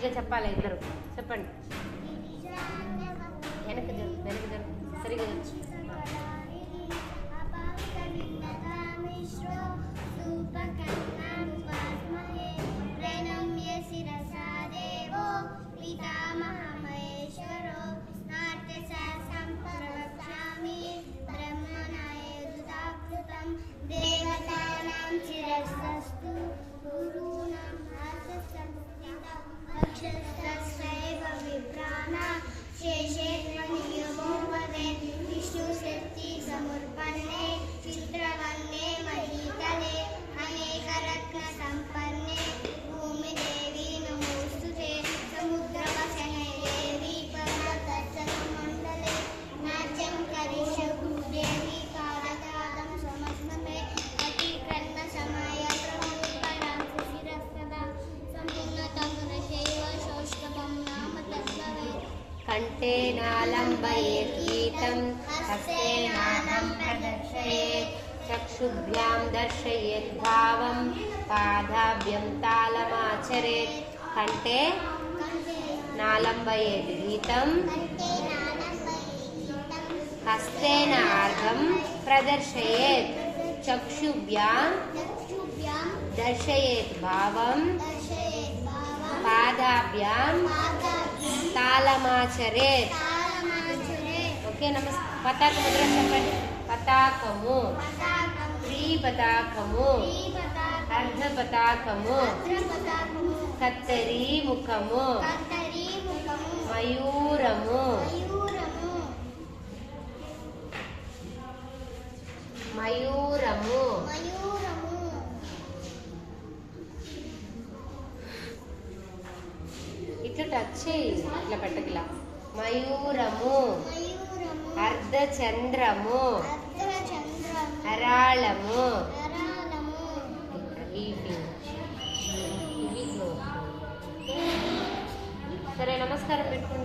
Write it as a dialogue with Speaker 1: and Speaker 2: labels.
Speaker 1: గట్టిగా చెప్పాలి ఇద్దరు. చెప్పండి. వెనక జరుగు సరిగా కంఠే నాలంబయేత్ గీతం హస్తేనానం ప్రదర్శయేత్ చక్షుభ్యాం దర్శయేత్ భావం పాదాభ్యం తాళమాచరేత్. కంఠే నాలంబయేత్ గీతం హస్తేన ఆర్ఘం ప్రదర్శయేత్ చక్షుభ్యాం దర్శయేత్ భావం పాదాభ్యాం తాళమాచరేత్. ఓకే. పతాక ముద్ర చెప్పండి. పతాకము, త్రిపతాకము, అర్ధ పతాకము, కత్తరి ముఖము, మయూరము, మయూరము, ఇట్లా టచ్ చేయి, ఇట్లా పెట్టగల. మయూరము, అర్ధచంద్రము, అరాళము. సరే, నమస్కారం పెట్టుకోండి.